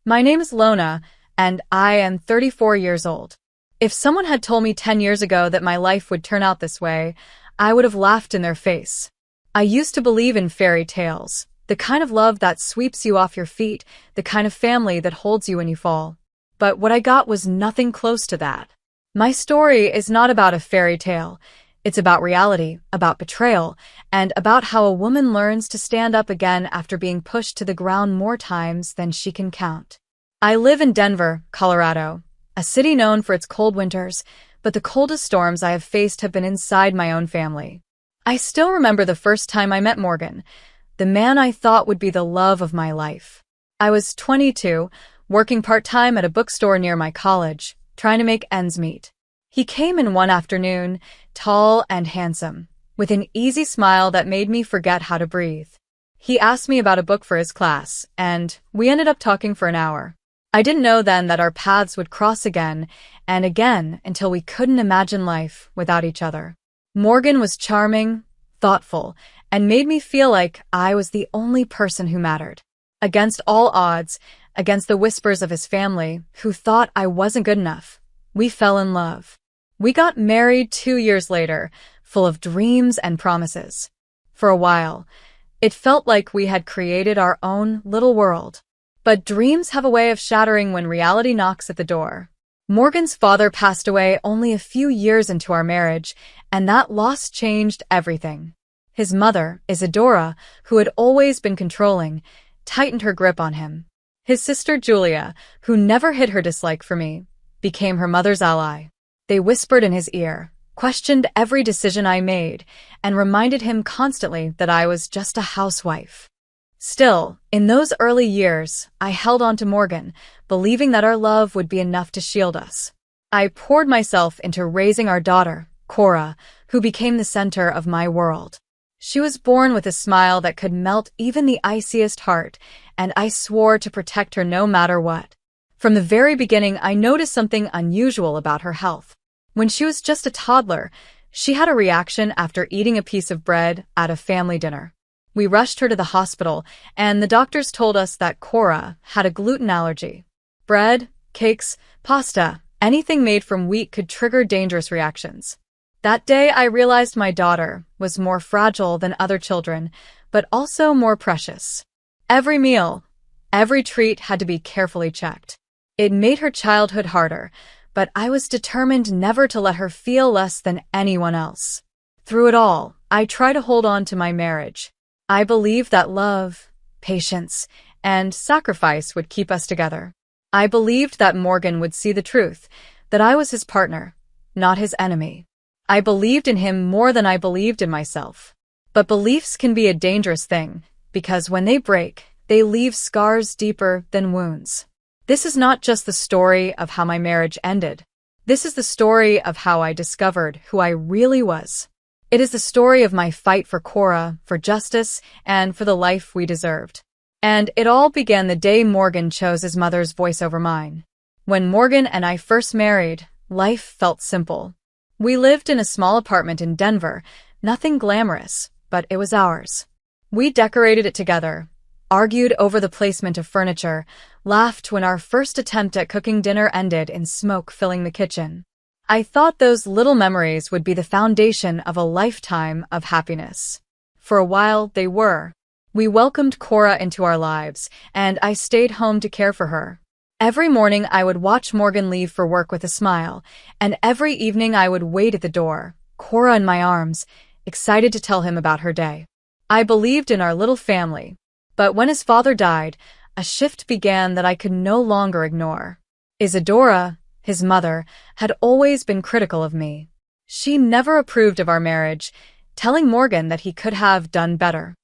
My name is Lona, and I am 34 years old. If someone had told me 10 years ago that my life would turn out this way, I would have laughed in their face. I used to believe in fairy tales, the kind of love that sweeps you off your feet, the kind of family that holds you when you fall. But what I got was nothing close to that. My story is not about a fairy tale. It's about reality, about betrayal, and about how a woman learns to stand up again after being pushed to the ground more times than she can count. I live in Denver, Colorado, a city known for its cold winters, but the coldest storms I have faced have been inside my own family. I still remember the first time I met Morgan, the man I thought would be the love of my life. I was 22, working part-time at a bookstore near my college, trying to make ends meet. He came in one afternoon, tall and handsome, with an easy smile that made me forget how to breathe. He asked me about a book for his class, and we ended up talking for an hour. I didn't know then that our paths would cross again and again until we couldn't imagine life without each other. Morgan was charming, thoughtful, and made me feel like I was the only person who mattered. Against all odds, against the whispers of his family, who thought I wasn't good enough, we fell in love. We got married 2 years later, full of dreams and promises. For a while, it felt like we had created our own little world. But dreams have a way of shattering when reality knocks at the door. Morgan's father passed away only a few years into our marriage, and that loss changed everything. His mother, Isadora, who had always been controlling, tightened her grip on him. His sister Julia, who never hid her dislike for me, became her mother's ally. They whispered in his ear, questioned every decision I made, and reminded him constantly that I was just a housewife. Still, in those early years, I held on to Morgan, believing that our love would be enough to shield us. I poured myself into raising our daughter, Cora, who became the center of my world. She was born with a smile that could melt even the iciest heart, and I swore to protect her no matter what. From the very beginning, I noticed something unusual about her health. When she was just a toddler, she had a reaction after eating a piece of bread at a family dinner. We rushed her to the hospital, and the doctors told us that Cora had a gluten allergy. Bread, cakes, pasta, anything made from wheat could trigger dangerous reactions. That day, I realized my daughter was more fragile than other children, but also more precious. Every meal, every treat had to be carefully checked. It made her childhood harder, but I was determined never to let her feel less than anyone else. Through it all, I tried to hold on to my marriage. I believed that love, patience, and sacrifice would keep us together. I believed that Morgan would see the truth, that I was his partner, not his enemy. I believed in him more than I believed in myself. But beliefs can be a dangerous thing, because when they break, they leave scars deeper than wounds. This is not just the story of how my marriage ended. This is the story of how I discovered who I really was. It is the story of my fight for Cora, for justice, and for the life we deserved. And it all began the day Morgan chose his mother's voice over mine. When Morgan and I first married, life felt simple. We lived in a small apartment in Denver, nothing glamorous, but it was ours. We decorated it together, argued over the placement of furniture, laughed when our first attempt at cooking dinner ended in smoke filling the kitchen. I thought those little memories would be the foundation of a lifetime of happiness. For a while, they were. We welcomed Cora into our lives, and I stayed home to care for her. Every morning I would watch Morgan leave for work with a smile, and every evening I would wait at the door, Cora in my arms, excited to tell him about her day. I believed in our little family. But when his father died, a shift began that I could no longer ignore. Isadora, his mother, had always been critical of me. She never approved of our marriage, telling Morgan that he could have done better.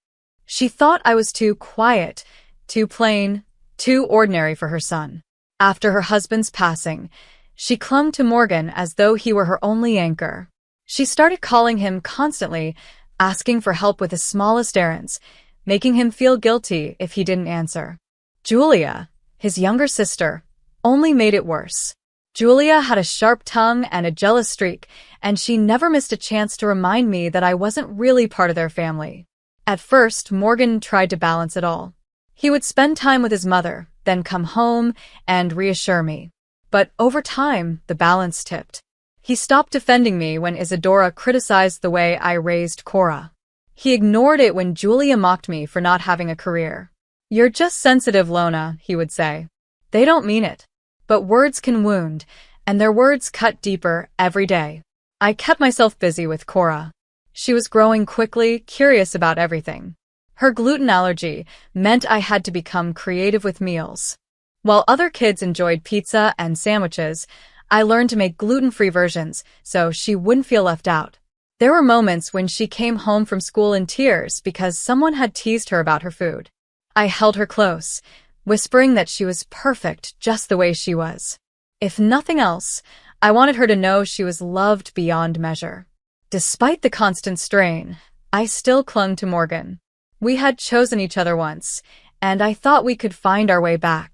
She thought I was too quiet, too plain, too ordinary for her son. After her husband's passing, she clung to Morgan as though he were her only anchor. She started calling him constantly, asking for help with the smallest errands, making him feel guilty if he didn't answer. Julia, his younger sister, only made it worse. Julia had a sharp tongue and a jealous streak, and she never missed a chance to remind me that I wasn't really part of their family. At first, Morgan tried to balance it all. He would spend time with his mother, then come home and reassure me. But over time, the balance tipped. He stopped defending me when Isadora criticized the way I raised Cora. He ignored it when Julia mocked me for not having a career. "You're just sensitive, Lona," he would say. "They don't mean it." But words can wound, and their words cut deeper every day. I kept myself busy with Cora. She was growing quickly, curious about everything. Her gluten allergy meant I had to become creative with meals. While other kids enjoyed pizza and sandwiches, I learned to make gluten-free versions so she wouldn't feel left out. There were moments when she came home from school in tears because someone had teased her about her food. I held her close, whispering that she was perfect just the way she was. If nothing else, I wanted her to know she was loved beyond measure. Despite the constant strain, I still clung to Morgan. We had chosen each other once, and I thought we could find our way back.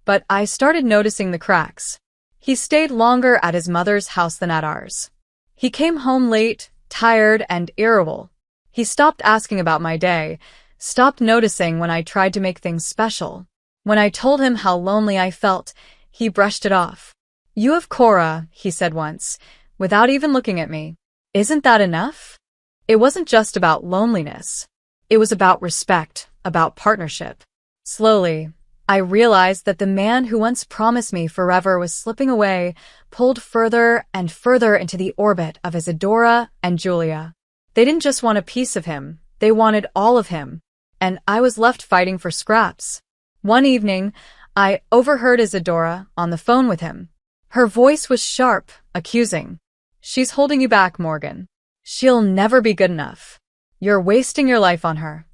But I started noticing the cracks. He stayed longer at his mother's house than at ours. He came home late, tired, and irritable. He stopped asking about my day, stopped noticing when I tried to make things special. When I told him how lonely I felt, he brushed it off. "You have Cora," he said once, without even looking at me. "Isn't that enough?" It wasn't just about loneliness. It was about respect, about partnership. Slowly, I realized that the man who once promised me forever was slipping away, pulled further and further into the orbit of Isadora and Julia. They didn't just want a piece of him, they wanted all of him, and I was left fighting for scraps. One evening, I overheard Isadora on the phone with him. Her voice was sharp, accusing. "She's holding you back, Morgan. She'll never be good enough. You're wasting your life on her."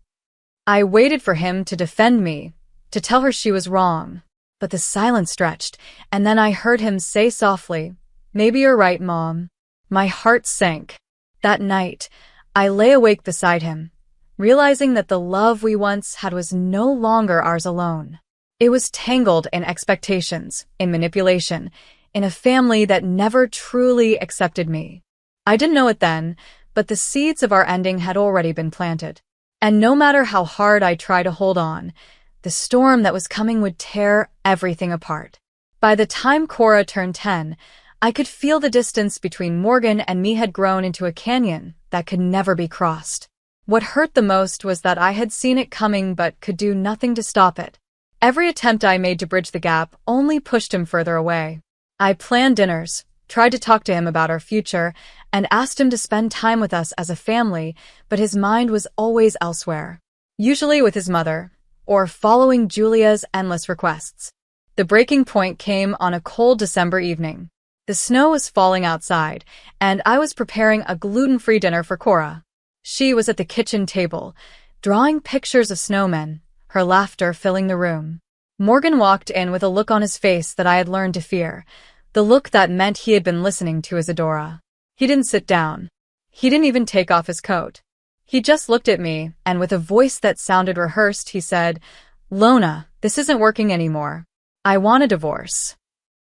I waited for him to defend me, to tell her she was wrong. But the silence stretched, and then I heard him say softly, "Maybe you're right, Mom." My heart sank. That night, I lay awake beside him, realizing that the love we once had was no longer ours alone. It was tangled in expectations, in manipulation, in a family that never truly accepted me. I didn't know it then, but the seeds of our ending had already been planted. And no matter how hard I tried to hold on, the storm that was coming would tear everything apart. By the time Cora turned 10, I could feel the distance between Morgan and me had grown into a canyon that could never be crossed. What hurt the most was that I had seen it coming but could do nothing to stop it. Every attempt I made to bridge the gap only pushed him further away. I planned dinners, tried to talk to him about our future, and asked him to spend time with us as a family, but his mind was always elsewhere. Usually with his mother, or following Julia's endless requests. The breaking point came on a cold December evening. The snow was falling outside, and I was preparing a gluten-free dinner for Cora. She was at the kitchen table, drawing pictures of snowmen, her laughter filling the room. Morgan walked in with a look on his face that I had learned to fear, the look that meant he had been listening to Isadora. He didn't sit down. He didn't even take off his coat. He just looked at me, and with a voice that sounded rehearsed, he said, "Lona, this isn't working anymore. I want a divorce."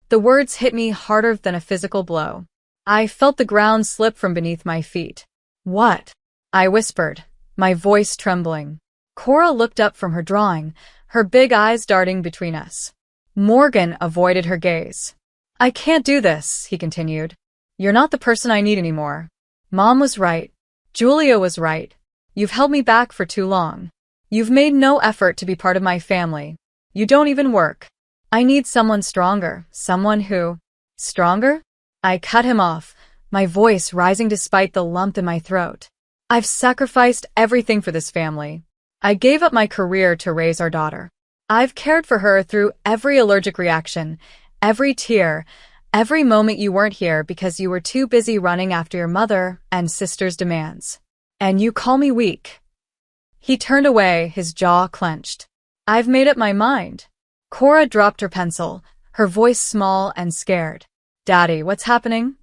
The words hit me harder than a physical blow. I felt the ground slip from beneath my feet. "What?" I whispered, my voice trembling. Cora looked up from her drawing, her big eyes darting between us. Morgan avoided her gaze. "I can't do this," he continued. "You're not the person I need anymore. Mom was right. Julia was right. You've held me back for too long. You've made no effort to be part of my family. You don't even work. I need someone stronger, someone who—" "Stronger?" I cut him off, my voice rising despite the lump in my throat. "I've sacrificed everything for this family. I gave up my career to raise our daughter. I've cared for her through every allergic reaction, every tear, every moment you weren't here because you were too busy running after your mother and sister's demands. And you call me weak." He turned away, his jaw clenched. "I've made up my mind." Cora dropped her pencil, her voice small and scared. "Daddy, what's happening?"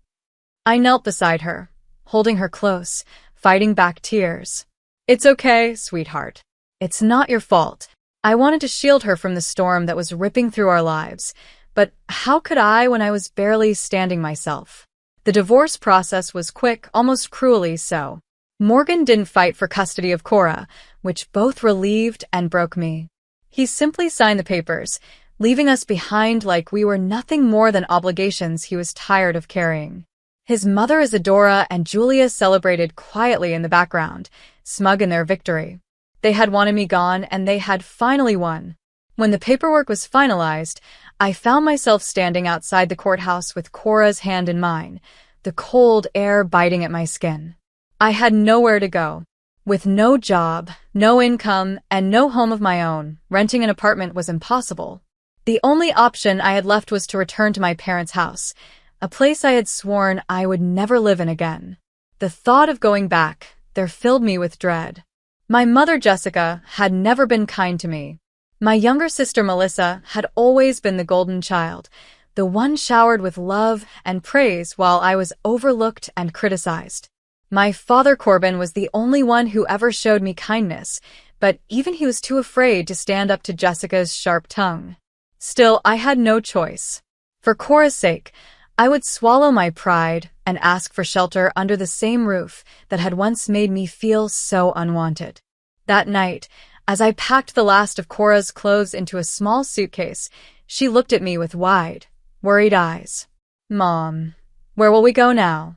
I knelt beside her, holding her close, fighting back tears. "It's okay, sweetheart. It's not your fault. I wanted to shield her from the storm that was ripping through our lives, but how could I when I was barely standing myself?" The divorce process was quick, almost cruelly so. Morgan didn't fight for custody of Cora, which both relieved and broke me. He simply signed the papers, leaving us behind like we were nothing more than obligations he was tired of carrying. His mother Isadora and Julia celebrated quietly in the background, smug in their victory. They had wanted me gone, and they had finally won. When the paperwork was finalized, I found myself standing outside the courthouse with Cora's hand in mine, the cold air biting at my skin. I had nowhere to go. With no job, no income, and no home of my own, renting an apartment was impossible. The only option I had left was to return to my parents' house, a place I had sworn I would never live in again. The thought of going back there filled me with dread. My mother, Jessica, had never been kind to me. My younger sister, Melissa, had always been the golden child, the one showered with love and praise while I was overlooked and criticized. My father, Corbin, was the only one who ever showed me kindness, but even he was too afraid to stand up to Jessica's sharp tongue. Still, I had no choice. For Cora's sake, I would swallow my pride and ask for shelter under the same roof that had once made me feel so unwanted. That night, as I packed the last of Cora's clothes into a small suitcase, she looked at me with wide, worried eyes. "Mom, where will we go now?"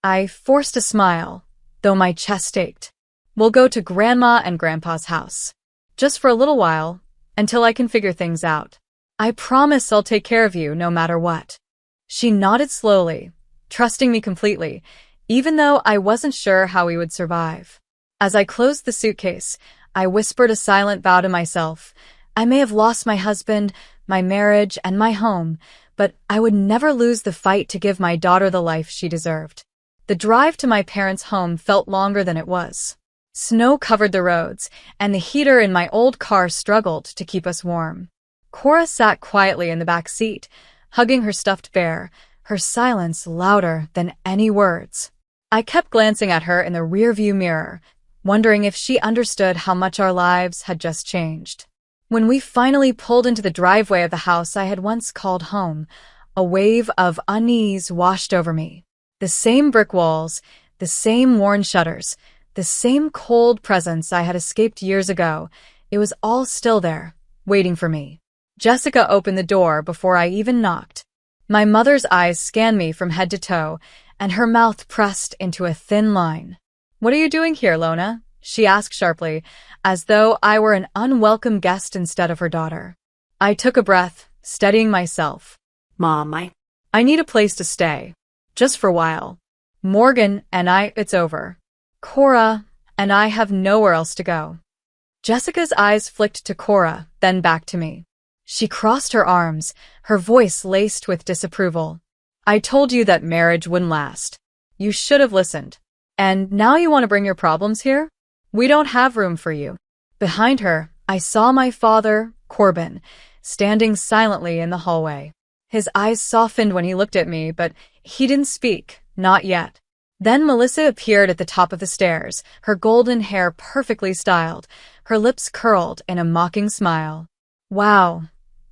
I forced a smile, though my chest ached. "We'll go to Grandma and Grandpa's house. Just for a little while, until I can figure things out. I promise I'll take care of you no matter what." She nodded slowly, trusting me completely, even though I wasn't sure how we would survive. As I closed the suitcase, I whispered a silent vow to myself. I may have lost my husband, my marriage, and my home, but I would never lose the fight to give my daughter the life she deserved. The drive to my parents' home felt longer than it was. Snow covered the roads, and the heater in my old car struggled to keep us warm. Cora sat quietly in the back seat, hugging her stuffed bear, her silence louder than any words. I kept glancing at her in the rearview mirror, wondering if she understood how much our lives had just changed. When we finally pulled into the driveway of the house I had once called home, a wave of unease washed over me. The same brick walls, the same worn shutters, the same cold presence I had escaped years ago, it was all still there, waiting for me. Jessica opened the door before I even knocked. My mother's eyes scanned me from head to toe, and her mouth pressed into a thin line. "What are you doing here, Lona?" she asked sharply, as though I were an unwelcome guest instead of her daughter. I took a breath, steadying myself. "Mom, I need a place to stay. Just for a while. Morgan and it's over. Cora and I have nowhere else to go." Jessica's eyes flicked to Cora, then back to me. She crossed her arms, her voice laced with disapproval. "I told you that marriage wouldn't last. You should have listened. And now you want to bring your problems here? We don't have room for you." Behind her, I saw my father, Corbin, standing silently in the hallway. His eyes softened when he looked at me, but he didn't speak, not yet. Then Melissa appeared at the top of the stairs, her golden hair perfectly styled, her lips curled in a mocking smile. "Wow.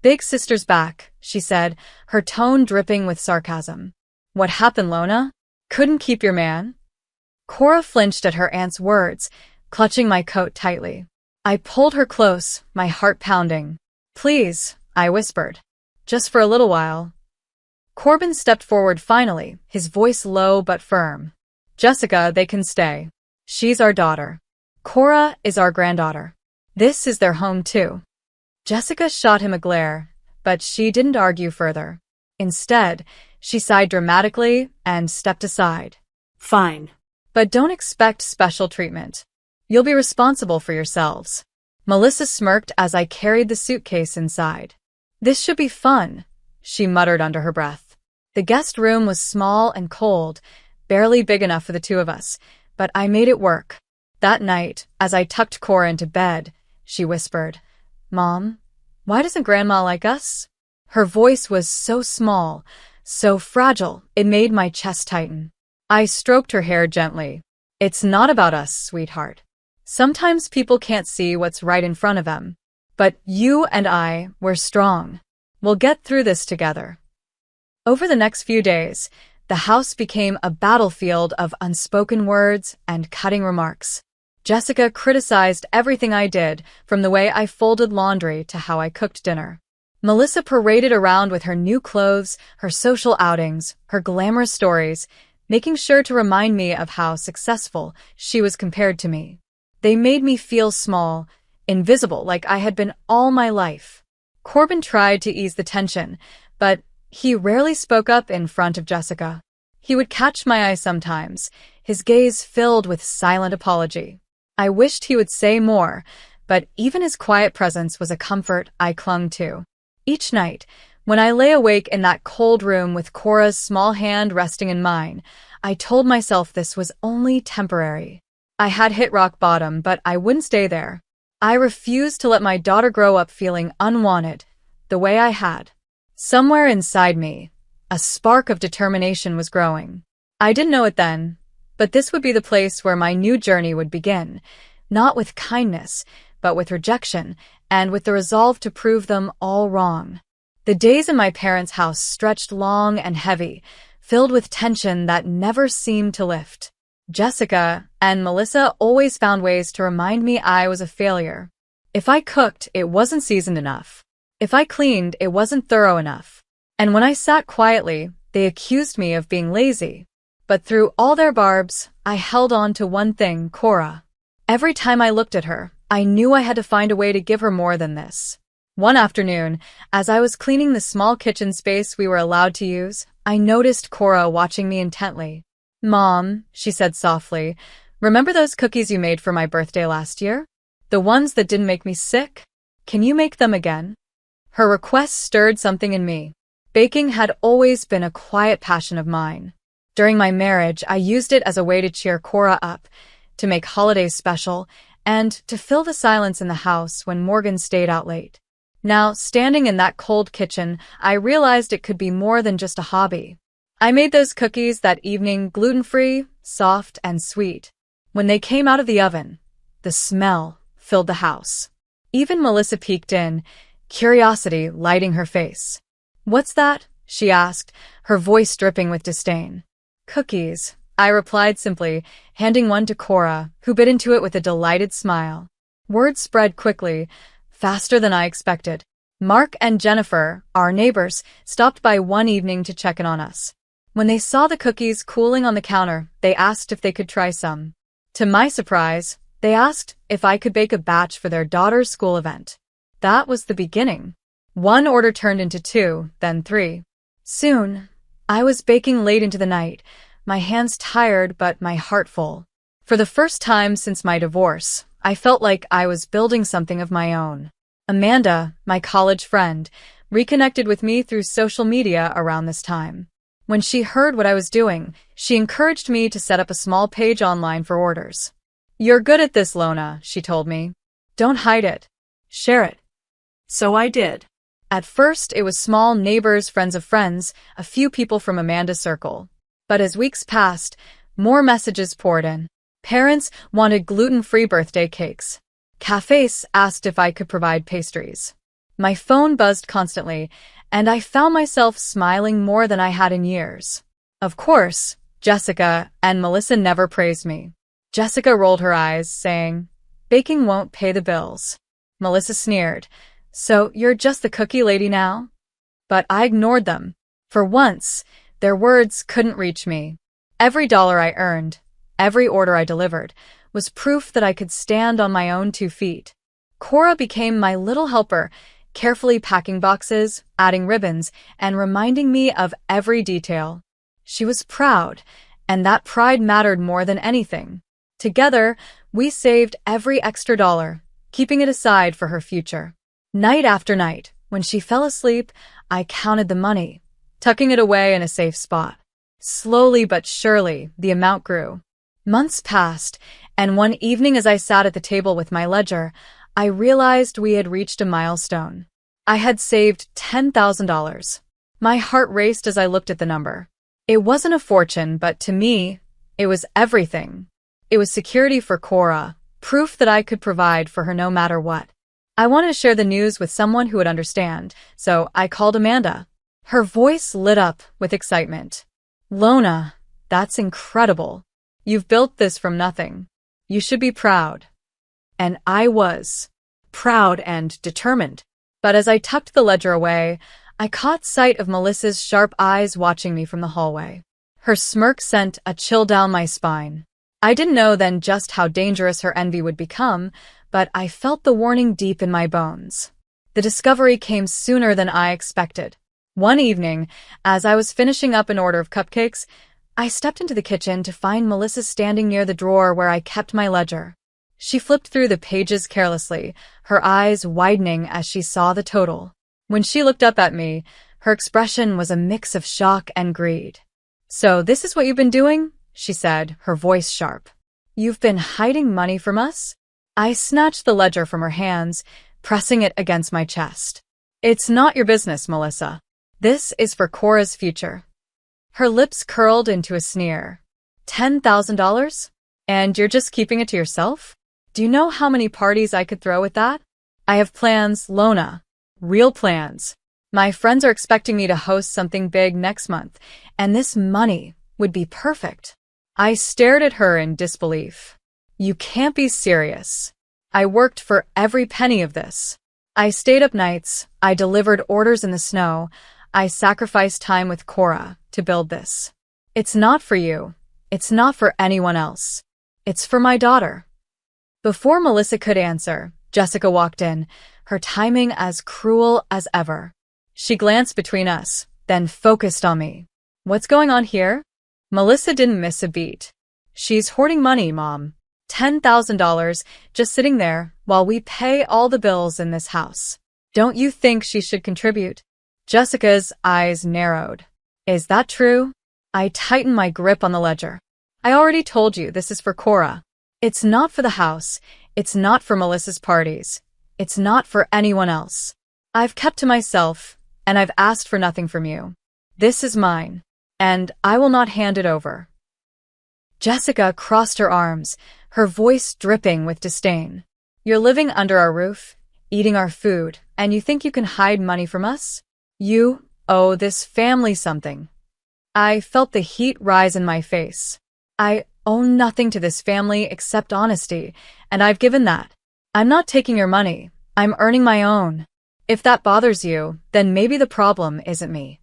Big sister's back," she said, her tone dripping with sarcasm. "What happened, Lona? Couldn't keep your man?" Cora flinched at her aunt's words, clutching my coat tightly. I pulled her close, my heart pounding. "Please," I whispered. "Just for a little while." Corbin stepped forward finally, his voice low but firm. "Jessica, they can stay. She's our daughter. Cora is our granddaughter. This is their home too." Jessica shot him a glare, but she didn't argue further. Instead, she sighed dramatically and stepped aside. "Fine. But don't expect special treatment. You'll be responsible for yourselves." Melissa smirked as I carried the suitcase inside. "This should be fun," she muttered under her breath. The guest room was small and cold, barely big enough for the two of us, but I made it work. That night, as I tucked Cora into bed, she whispered, "Mom, why doesn't Grandma like us?" Her voice was so small, so fragile, it made my chest tighten. I stroked her hair gently. "It's not about us, sweetheart. Sometimes people can't see what's right in front of them. But you and we're strong. We'll get through this together." Over the next few days, the house became a battlefield of unspoken words and cutting remarks. Jessica criticized everything I did, from the way I folded laundry to how I cooked dinner. Melissa paraded around with her new clothes, her social outings, her glamorous stories, making sure to remind me of how successful she was compared to me. They made me feel small, invisible, like I had been all my life. Corbin tried to ease the tension, but he rarely spoke up in front of Jessica. He would catch my eye sometimes, his gaze filled with silent apology. I wished he would say more, but even his quiet presence was a comfort I clung to. Each night, when I lay awake in that cold room with Cora's small hand resting in mine, I told myself this was only temporary. I had hit rock bottom, but I wouldn't stay there. I refused to let my daughter grow up feeling unwanted, the way I had. Somewhere inside me, a spark of determination was growing. I didn't know it then, but this would be the place where my new journey would begin, not with kindness, but with rejection, and with the resolve to prove them all wrong. The days in my parents' house stretched long and heavy, filled with tension that never seemed to lift. Jessica and Melissa always found ways to remind me I was a failure. If I cooked, it wasn't seasoned enough. If I cleaned, it wasn't thorough enough. And when I sat quietly, they accused me of being lazy. But through all their barbs, I held on to one thing, Cora. Every time I looked at her, I knew I had to find a way to give her more than this. One afternoon, as I was cleaning the small kitchen space we were allowed to use, I noticed Cora watching me intently. "Mom," she said softly, "remember those cookies you made for my birthday last year? The ones that didn't make me sick? Can you make them again?" Her request stirred something in me. Baking had always been a quiet passion of mine. During my marriage, I used it as a way to cheer Cora up, to make holidays special, and to fill the silence in the house when Morgan stayed out late. Now, standing in that cold kitchen, I realized it could be more than just a hobby. I made those cookies that evening gluten-free, soft, and sweet. When they came out of the oven, the smell filled the house. Even Melissa peeked in, curiosity lighting her face. "What's that?" she asked, her voice dripping with disdain. "Cookies," I replied simply, handing one to Cora, who bit into it with a delighted smile. Word spread quickly, faster than I expected. Mark and Jennifer, our neighbors, stopped by one evening to check in on us. When they saw the cookies cooling on the counter, they asked if they could try some. To my surprise, they asked if I could bake a batch for their daughter's school event. That was the beginning. One order turned into 2, then 3. Soon, I was baking late into the night, my hands tired but my heart full. For the first time since my divorce, I felt like I was building something of my own. Amanda, my college friend, reconnected with me through social media around this time. When she heard what I was doing, she encouraged me to set up a small page online for orders. "You're good at this, Lona," she told me. "Don't hide it. Share it." So I did. At first, it was small neighbors, friends of friends, a few people from Amanda's circle. But as weeks passed, more messages poured in. Parents wanted gluten-free birthday cakes. Cafes asked if I could provide pastries. My phone buzzed constantly, and I found myself smiling more than I had in years. Of course, Jessica and Melissa never praised me. Jessica rolled her eyes, saying, "Baking won't pay the bills." Melissa sneered, "So you're just the cookie lady now?" But I ignored them. For once, their words couldn't reach me. Every dollar I earned, every order I delivered, was proof that I could stand on my own 2 feet. Cora became my little helper, carefully packing boxes, adding ribbons, and reminding me of every detail. She was proud, and that pride mattered more than anything. Together, we saved every extra dollar, keeping it aside for her future. Night after night, when she fell asleep, I counted the money, tucking it away in a safe spot. Slowly but surely, the amount grew. Months passed, and one evening as I sat at the table with my ledger, I realized we had reached a milestone. I had saved $10,000. My heart raced as I looked at the number. It wasn't a fortune, but to me, it was everything. It was security for Cora, proof that I could provide for her no matter what. I wanted to share the news with someone who would understand, so I called Amanda. Her voice lit up with excitement. "Lona, that's incredible. You've built this from nothing. You should be proud." And I was proud and determined. But as I tucked the ledger away, I caught sight of Melissa's sharp eyes watching me from the hallway. Her smirk sent a chill down my spine. I didn't know then just how dangerous her envy would become, but I felt the warning deep in my bones. The discovery came sooner than I expected. One evening, as I was finishing up an order of cupcakes, I stepped into the kitchen to find Melissa standing near the drawer where I kept my ledger. She flipped through the pages carelessly, her eyes widening as she saw the total. When she looked up at me, her expression was a mix of shock and greed. "So this is what you've been doing?" she said, her voice sharp. "You've been hiding money from us?" I snatched the ledger from her hands, pressing it against my chest. "It's not your business, Melissa. This is for Cora's future." Her lips curled into a sneer. $10,000? And you're just keeping it to yourself? Do you know how many parties I could throw with that? I have plans, Lona. Real plans. My friends are expecting me to host something big next month, and this money would be perfect. I stared at her in disbelief. You can't be serious. I worked for every penny of this. I stayed up nights, I delivered orders in the snow, I sacrificed time with Cora to build this. It's not for you. It's not for anyone else. It's for my daughter. Before Melissa could answer, Jessica walked in, her timing as cruel as ever. She glanced between us, then focused on me. What's going on here? Melissa didn't miss a beat. She's hoarding money, Mom. $10,000 just sitting there while we pay all the bills in this house. Don't you think she should contribute? Jessica's eyes narrowed. Is that true? I tightened my grip on the ledger. I already told you this is for Cora. It's not for the house. It's not for Melissa's parties. It's not for anyone else. I've kept to myself, and I've asked for nothing from you. This is mine, and I will not hand it over. Jessica crossed her arms, her voice dripping with disdain. You're living under our roof, eating our food, and you think you can hide money from us? You owe this family something. I felt the heat rise in my face. I owe nothing to this family except honesty, and I've given that. I'm not taking your money. I'm earning my own. If that bothers you, then maybe the problem isn't me.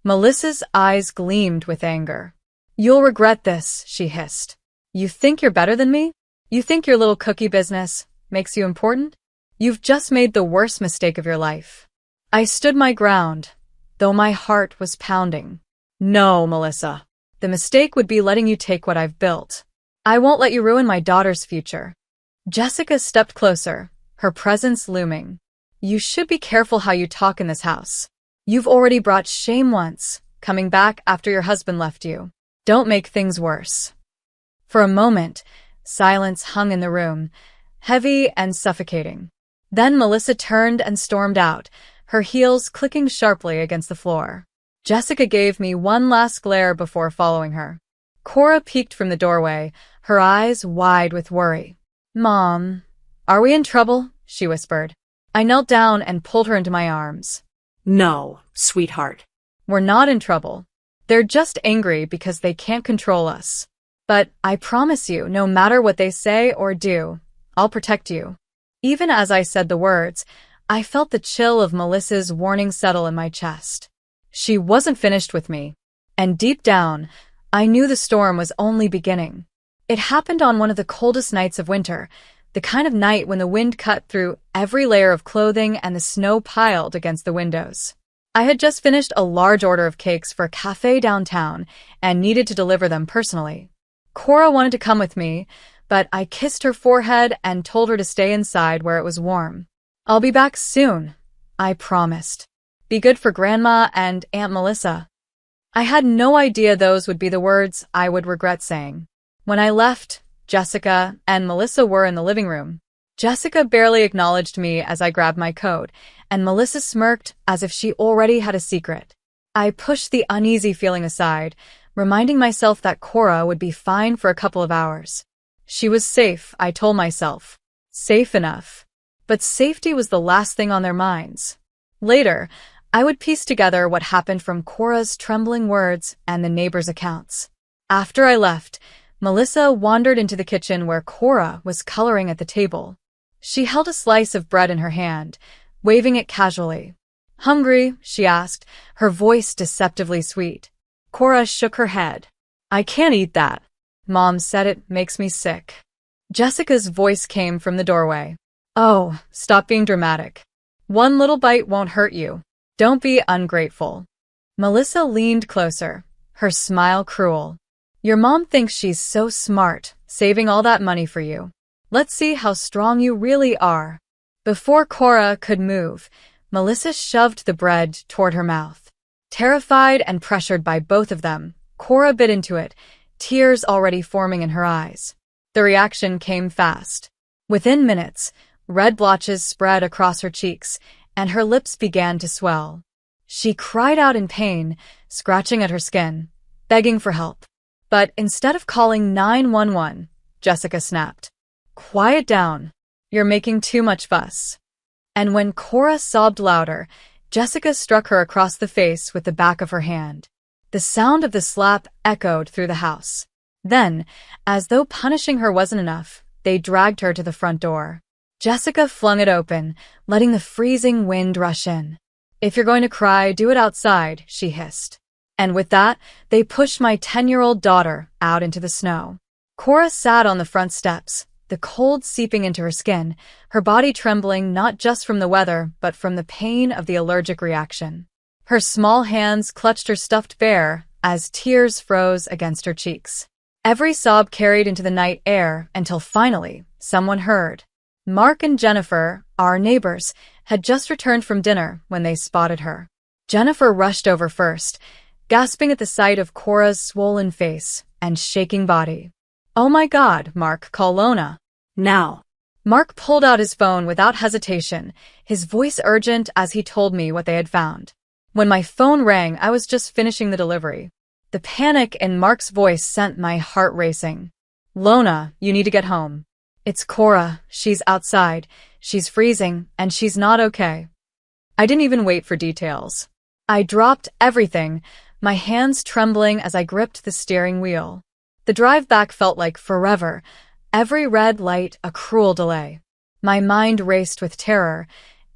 Melissa's eyes gleamed with anger. You'll regret this, she hissed. You think you're better than me? You think your little cookie business makes you important? You've just made the worst mistake of your life. I stood my ground, though my heart was pounding. No, Melissa. The mistake would be letting you take what I've built. I won't let you ruin my daughter's future. Jessica stepped closer, her presence looming. You should be careful how you talk in this house. You've already brought shame once, coming back after your husband left you. Don't make things worse. For a moment, silence hung in the room, heavy and suffocating. Then Melissa turned and stormed out, her heels clicking sharply against the floor. Jessica gave me one last glare before following her. Cora peeked from the doorway, her eyes wide with worry. Mom, are we in trouble? She whispered. I knelt down and pulled her into my arms. No, sweetheart. We're not in trouble. They're just angry because they can't control us. But I promise you, no matter what they say or do, I'll protect you. Even as I said the words, I felt the chill of Melissa's warning settle in my chest. She wasn't finished with me. And deep down, I knew the storm was only beginning. It happened on one of the coldest nights of winter, the kind of night when the wind cut through every layer of clothing and the snow piled against the windows. I had just finished a large order of cakes for a cafe downtown and needed to deliver them personally. Cora wanted to come with me, but I kissed her forehead and told her to stay inside where it was warm. I'll be back soon, I promised. Be good for Grandma and Aunt Melissa. I had no idea those would be the words I would regret saying. When I left, Jessica and Melissa were in the living room. Jessica barely acknowledged me as I grabbed my coat, and Melissa smirked as if she already had a secret. I pushed the uneasy feeling aside, reminding myself that Cora would be fine for a couple of hours. She was safe, I told myself. Safe enough. But safety was the last thing on their minds. Later, I would piece together what happened from Cora's trembling words and the neighbors' accounts. After I left, Melissa wandered into the kitchen where Cora was coloring at the table. She held a slice of bread in her hand, waving it casually. Hungry? She asked, her voice deceptively sweet. Cora shook her head. I can't eat that. Mom said it makes me sick. Jessica's voice came from the doorway. Oh, stop being dramatic. One little bite won't hurt you. Don't be ungrateful. Melissa leaned closer, her smile cruel. Your mom thinks she's so smart, saving all that money for you. Let's see how strong you really are. Before Cora could move, Melissa shoved the bread toward her mouth. Terrified and pressured by both of them, Cora bit into it, tears already forming in her eyes. The reaction came fast. Within minutes, red blotches spread across her cheeks, and her lips began to swell. She cried out in pain, scratching at her skin, begging for help. But instead of calling 911, Jessica snapped. Quiet down. You're making too much fuss. And when Cora sobbed louder, Jessica struck her across the face with the back of her hand. The sound of the slap echoed through the house. Then, as though punishing her wasn't enough, they dragged her to the front door. Jessica flung it open, letting the freezing wind rush in. If you're going to cry, do it outside, she hissed. And with that, they pushed my 10-year-old daughter out into the snow. Cora sat on the front steps, the cold seeping into her skin, her body trembling not just from the weather, but from the pain of the allergic reaction. Her small hands clutched her stuffed bear as tears froze against her cheeks. Every sob carried into the night air until finally, someone heard. Mark and Jennifer, our neighbors, had just returned from dinner when they spotted her. Jennifer rushed over first, gasping at the sight of Cora's swollen face and shaking body. Oh my God, Mark, call Lona. Now. Mark pulled out his phone without hesitation, his voice urgent as he told me what they had found. When my phone rang, I was just finishing the delivery. The panic in Mark's voice sent my heart racing. Lona, you need to get home. It's Cora. She's outside. She's freezing, and she's not okay. I didn't even wait for details. I dropped everything, my hands trembling as I gripped the steering wheel. The drive back felt like forever, every red light a cruel delay. My mind raced with terror,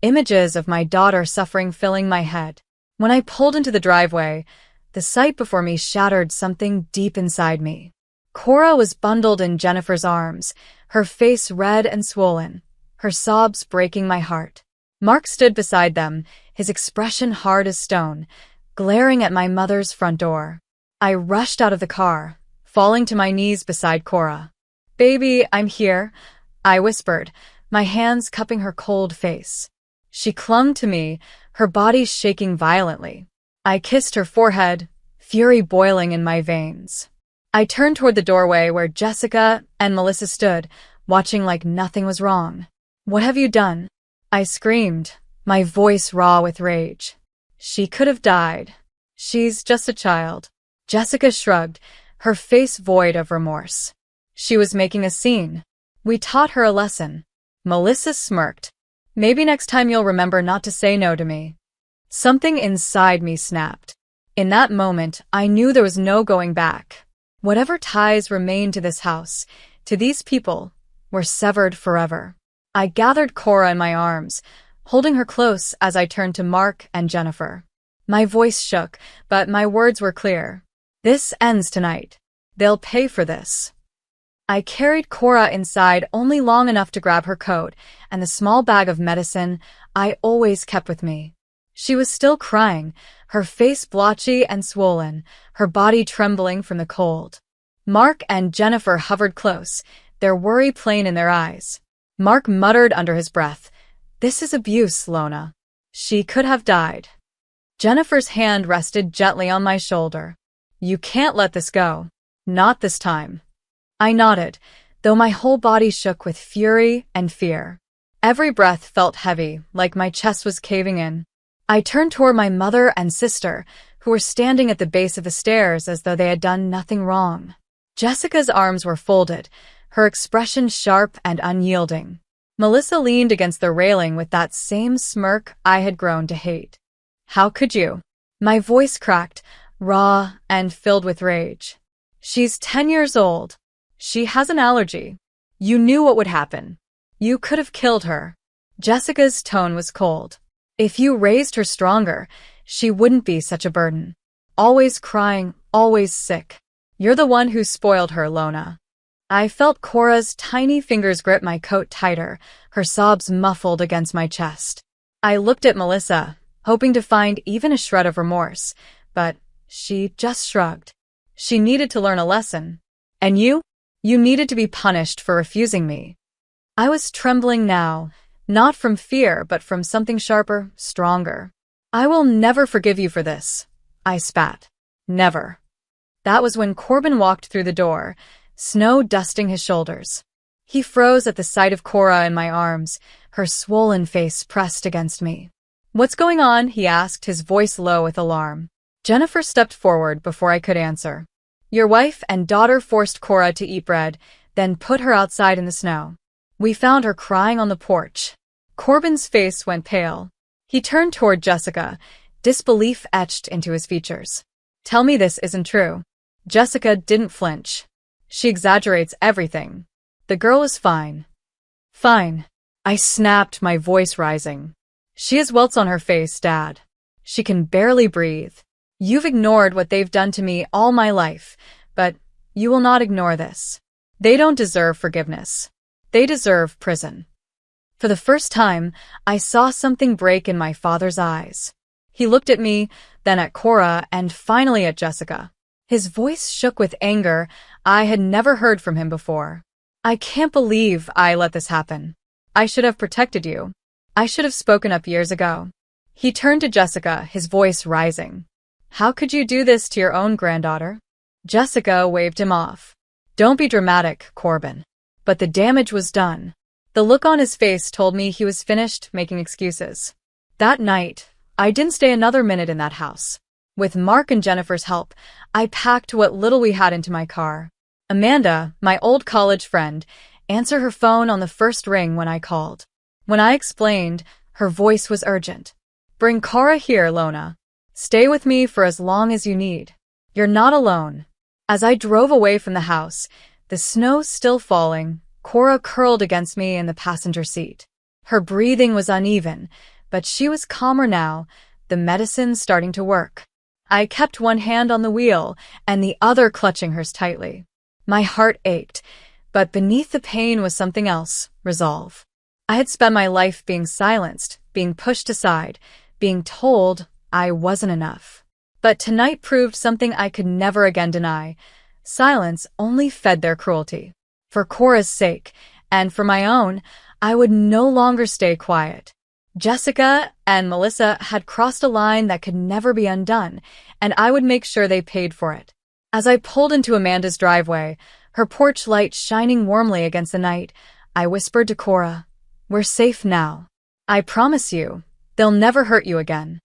images of my daughter suffering filling my head. When I pulled into the driveway, the sight before me shattered something deep inside me. Cora was bundled in Jennifer's arms, her face red and swollen, her sobs breaking my heart. Mark stood beside them, his expression hard as stone, glaring at my mother's front door. I rushed out of the car, falling to my knees beside Cora. Baby, I'm here, I whispered, my hands cupping her cold face. She clung to me, her body shaking violently. I kissed her forehead, fury boiling in my veins. I turned toward the doorway where Jessica and Melissa stood, watching like nothing was wrong. What have you done? I screamed, my voice raw with rage. She could have died. She's just a child. Jessica shrugged, her face void of remorse. She was making a scene. We taught her a lesson. Melissa smirked. Maybe next time you'll remember not to say no to me. Something inside me snapped. In that moment, I knew there was no going back. Whatever ties remained to this house, to these people, were severed forever. I gathered Cora in my arms, holding her close as I turned to Mark and Jennifer. My voice shook, but my words were clear. This ends tonight. They'll pay for this. I carried Cora inside only long enough to grab her coat and the small bag of medicine I always kept with me. She was still crying, her face blotchy and swollen, her body trembling from the cold. Mark and Jennifer hovered close, their worry plain in their eyes. Mark muttered under his breath, "This is abuse, Lona. She could have died." Jennifer's hand rested gently on my shoulder. "You can't let this go. Not this time." I nodded, though my whole body shook with fury and fear. Every breath felt heavy, like my chest was caving in. I turned toward my mother and sister, who were standing at the base of the stairs as though they had done nothing wrong. Jessica's arms were folded, her expression sharp and unyielding. Melissa leaned against the railing with that same smirk I had grown to hate. "How could you?" My voice cracked, raw and filled with rage. "She's 10 years old. She has an allergy. You knew what would happen. You could have killed her. Jessica's tone was cold. If you raised her stronger, she wouldn't be such a burden. Always crying, always sick. You're the one who spoiled her, Lona. I felt Cora's tiny fingers grip my coat tighter, her sobs muffled against my chest. I looked at Melissa, hoping to find even a shred of remorse, but she just shrugged. She needed to learn a lesson. And you? You needed to be punished for refusing me. I was trembling now, not from fear, but from something sharper, stronger. I will never forgive you for this, I spat. Never. That was when Corbin walked through the door, snow dusting his shoulders. He froze at the sight of Cora in my arms, her swollen face pressed against me. What's going on? He asked, his voice low with alarm. Jennifer stepped forward before I could answer. Your wife and daughter forced Cora to eat bread, then put her outside in the snow. We found her crying on the porch. Corbin's face went pale. He turned toward Jessica, disbelief etched into his features. Tell me this isn't true. Jessica didn't flinch. She exaggerates everything. The girl is fine. Fine. I snapped, my voice rising. She has welts on her face, Dad. She can barely breathe. You've ignored what they've done to me all my life, but you will not ignore this. They don't deserve forgiveness. They deserve prison. For the first time, I saw something break in my father's eyes. He looked at me, then at Cora, and finally at Jessica. His voice shook with anger I had never heard from him before. I can't believe I let this happen. I should have protected you. I should have spoken up years ago. He turned to Jessica, his voice rising. How could you do this to your own granddaughter? Jessica waved him off. Don't be dramatic, Corbin. But the damage was done. The look on his face told me he was finished making excuses. That night, I didn't stay another minute in that house. With Mark and Jennifer's help, I packed what little we had into my car. Amanda, my old college friend, answered her phone on the first ring when I called. When I explained, her voice was urgent. Bring Cora here, Lona. Stay with me for as long as you need. You're not alone. As I drove away from the house, the snow still falling, Cora curled against me in the passenger seat. Her breathing was uneven, but she was calmer now, the medicine starting to work. I kept one hand on the wheel and the other clutching hers tightly. My heart ached, but beneath the pain was something else, resolve. I had spent my life being silenced, being pushed aside, being told I wasn't enough. But tonight proved something I could never again deny. Silence only fed their cruelty. For Cora's sake, and for my own, I would no longer stay quiet. Jessica and Melissa had crossed a line that could never be undone, and I would make sure they paid for it. As I pulled into Amanda's driveway, her porch light shining warmly against the night, I whispered to Cora, "We're safe now. I promise you, they'll never hurt you again."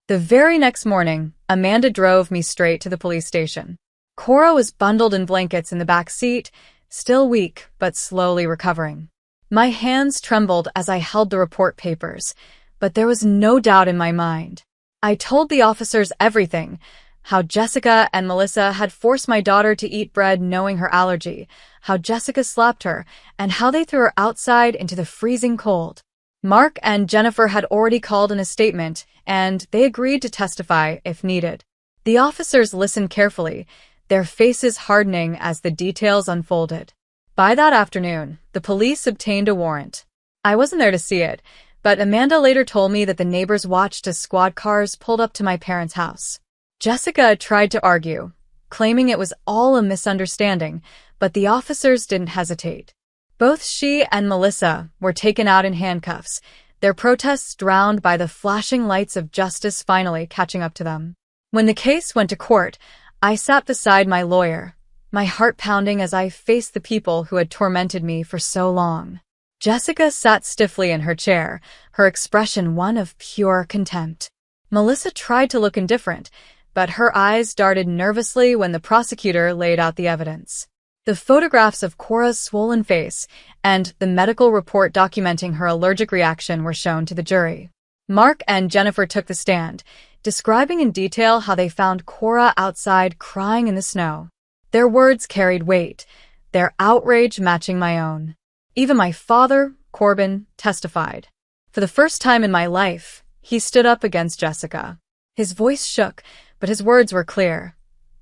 The very next morning, Amanda drove me straight to the police station. Cora was bundled in blankets in the back seat, still weak but slowly recovering. My hands trembled as I held the report papers, but there was no doubt in my mind. I told the officers everything, how Jessica and Melissa had forced my daughter to eat bread knowing her allergy, how Jessica slapped her, and how they threw her outside into the freezing cold. Mark and Jennifer had already called in a statement, and they agreed to testify if needed. The officers listened carefully, their faces hardening as the details unfolded. By that afternoon, the police obtained a warrant. I wasn't there to see it, but Amanda later told me that the neighbors watched as squad cars pulled up to my parents' house. Jessica tried to argue, claiming it was all a misunderstanding, but the officers didn't hesitate. Both she and Melissa were taken out in handcuffs, their protests drowned by the flashing lights of justice finally catching up to them. When the case went to court, I sat beside my lawyer, my heart pounding as I faced the people who had tormented me for so long. Jessica sat stiffly in her chair, her expression one of pure contempt. Melissa tried to look indifferent, but her eyes darted nervously when the prosecutor laid out the evidence. The photographs of Cora's swollen face and the medical report documenting her allergic reaction were shown to the jury. Mark and Jennifer took the stand, describing in detail how they found Cora outside crying in the snow. Their words carried weight, their outrage matching my own. Even my father, Corbin, testified. For the first time in my life, he stood up against Jessica. His voice shook, but his words were clear.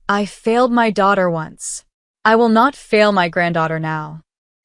I failed my daughter once. I will not fail my granddaughter now.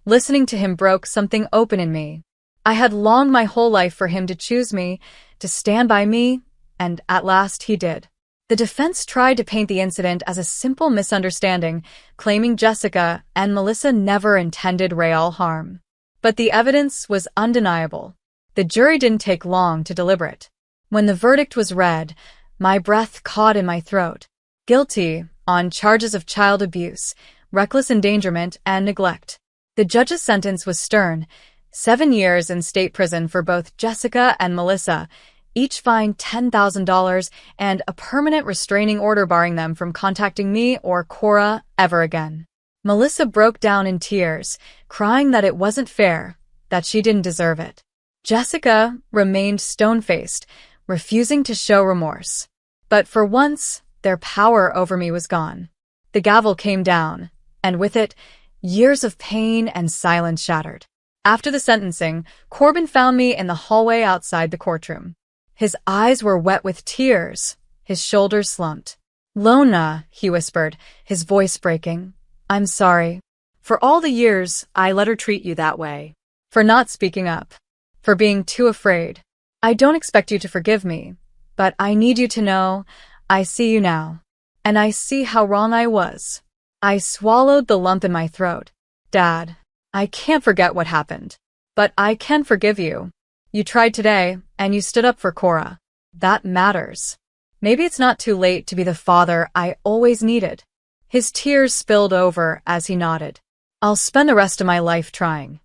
Listening to him broke something open in me. I had longed my whole life for him to choose me, to stand by me, and at last he did. The defense tried to paint the incident as a simple misunderstanding, claiming Jessica and Melissa never intended Real harm. But the evidence was undeniable. The jury didn't take long to deliberate. When the verdict was read, my breath caught in my throat. Guilty on charges of child abuse, reckless endangerment, and neglect. The judge's sentence was stern, 7 years in state prison for both Jessica and Melissa, each fined $10,000 and a permanent restraining order barring them from contacting me or Cora ever again. Melissa broke down in tears, crying that it wasn't fair, that she didn't deserve it. Jessica remained stone-faced, refusing to show remorse. But for once, their power over me was gone. The gavel came down, and with it, years of pain and silence shattered. After the sentencing, Corbin found me in the hallway outside the courtroom. His eyes were wet with tears, his shoulders slumped. Lona, he whispered, his voice breaking. I'm sorry. For all the years I let her treat you that way. For not speaking up. For being too afraid. I don't expect you to forgive me, but I need you to know I see you now. And I see how wrong I was. I swallowed the lump in my throat. Dad, I can't forget what happened. But I can forgive you. You tried today, and you stood up for Cora. That matters. Maybe it's not too late to be the father I always needed. His tears spilled over as he nodded. I'll spend the rest of my life trying.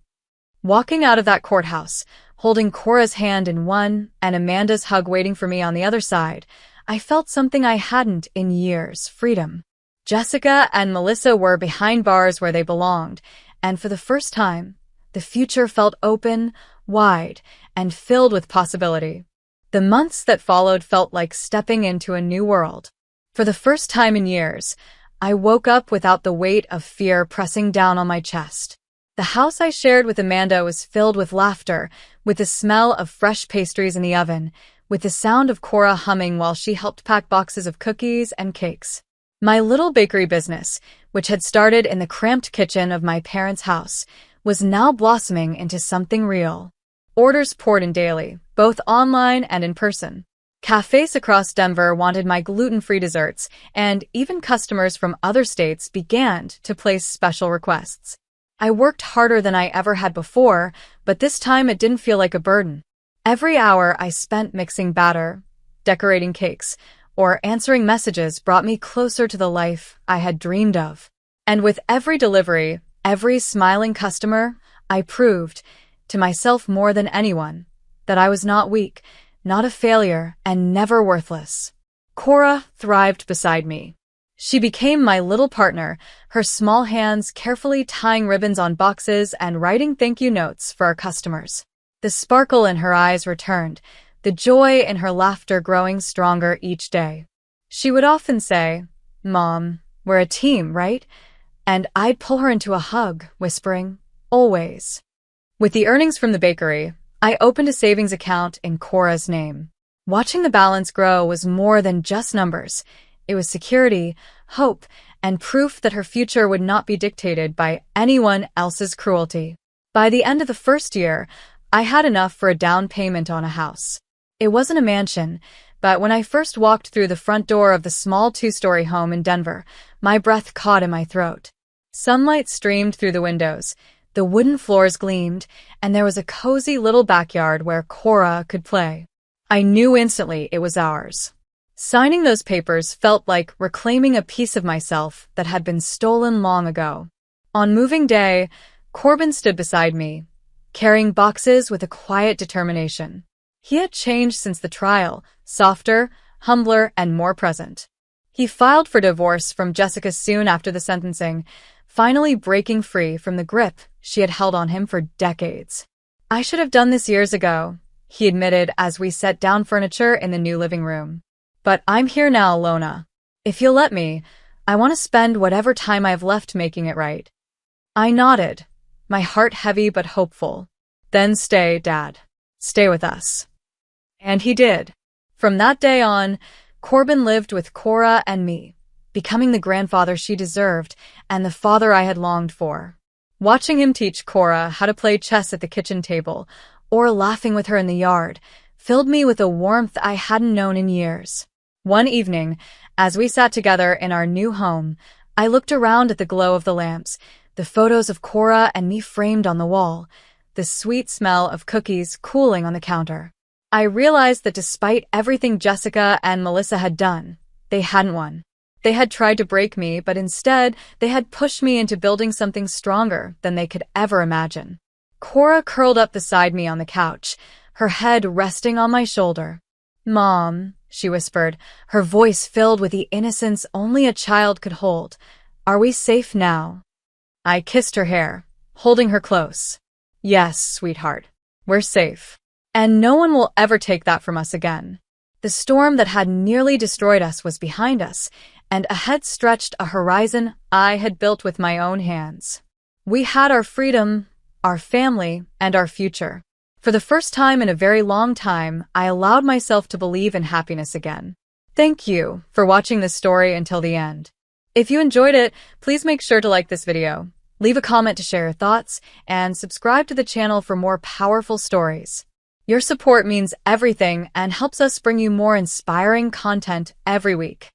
Walking out of that courthouse, holding Cora's hand in one and Amanda's hug waiting for me on the other side, I felt something I hadn't in years, freedom. Jessica and Melissa were behind bars where they belonged, and for the first time, the future felt open, wide, and filled with possibility. The months that followed felt like stepping into a new world. For the first time in years, I woke up without the weight of fear pressing down on my chest. The house I shared with Amanda was filled with laughter, with the smell of fresh pastries in the oven, with the sound of Cora humming while she helped pack boxes of cookies and cakes. My little bakery business, which had started in the cramped kitchen of my parents' house, was now blossoming into something real. Orders poured in daily, both online and in person. Cafes across Denver wanted my gluten-free desserts, and even customers from other states began to place special requests. I worked harder than I ever had before, but this time it didn't feel like a burden. Every hour I spent mixing batter, decorating cakes, or answering messages brought me closer to the life I had dreamed of. And with every delivery, every smiling customer, I proved, to myself more than anyone, that I was not weak, not a failure, and never worthless. Cora thrived beside me. She became my little partner, her small hands carefully tying ribbons on boxes and writing thank you notes for our customers. The sparkle in her eyes returned, the joy in her laughter growing stronger each day. She would often say, "Mom, we're a team, right?" And I'd pull her into a hug, whispering, "Always." With the earnings from the bakery, I opened a savings account in Cora's name. Watching the balance grow was more than just numbers. It was security, hope, and proof that her future would not be dictated by anyone else's cruelty. By the end of the first year, I had enough for a down payment on a house. It wasn't a mansion, but when I first walked through the front door of the small 2-story home in Denver, my breath caught in my throat. Sunlight streamed through the windows, the wooden floors gleamed, and there was a cozy little backyard where Cora could play. I knew instantly it was ours. Signing those papers felt like reclaiming a piece of myself that had been stolen long ago. On moving day, Corbin stood beside me, carrying boxes with a quiet determination. He had changed since the trial, softer, humbler, and more present. He filed for divorce from Jessica soon after the sentencing, finally breaking free from the grip she had held on him for decades. "I should have done this years ago," he admitted as we set down furniture in the new living room. "But I'm here now, Lona. If you'll let me, I want to spend whatever time I've left making it right." I nodded, my heart heavy but hopeful. "Then stay, Dad." Stay with us. And he did. From that day on, Corbin lived with Cora and me, becoming the grandfather she deserved and the father I had longed for. Watching him teach Cora how to play chess at the kitchen table, or laughing with her in the yard, filled me with a warmth I hadn't known in years. One evening, as we sat together in our new home, I looked around at the glow of the lamps, the photos of Cora and me framed on the wall, the sweet smell of cookies cooling on the counter. I realized that despite everything Jessica and Melissa had done, they hadn't won. They had tried to break me, but instead, they had pushed me into building something stronger than they could ever imagine. Cora curled up beside me on the couch, her head resting on my shoulder. "Mom," she whispered, her voice filled with the innocence only a child could hold. "Are we safe now?" I kissed her hair, holding her close. "Yes, sweetheart, we're safe. And no one will ever take that from us again." The storm that had nearly destroyed us was behind us, and ahead stretched a horizon I had built with my own hands. We had our freedom, our family, and our future. For the first time in a very long time, I allowed myself to believe in happiness again. Thank you for watching this story until the end. If you enjoyed it, please make sure to like this video, leave a comment to share your thoughts, and subscribe to the channel for more powerful stories. Your support means everything and helps us bring you more inspiring content every week.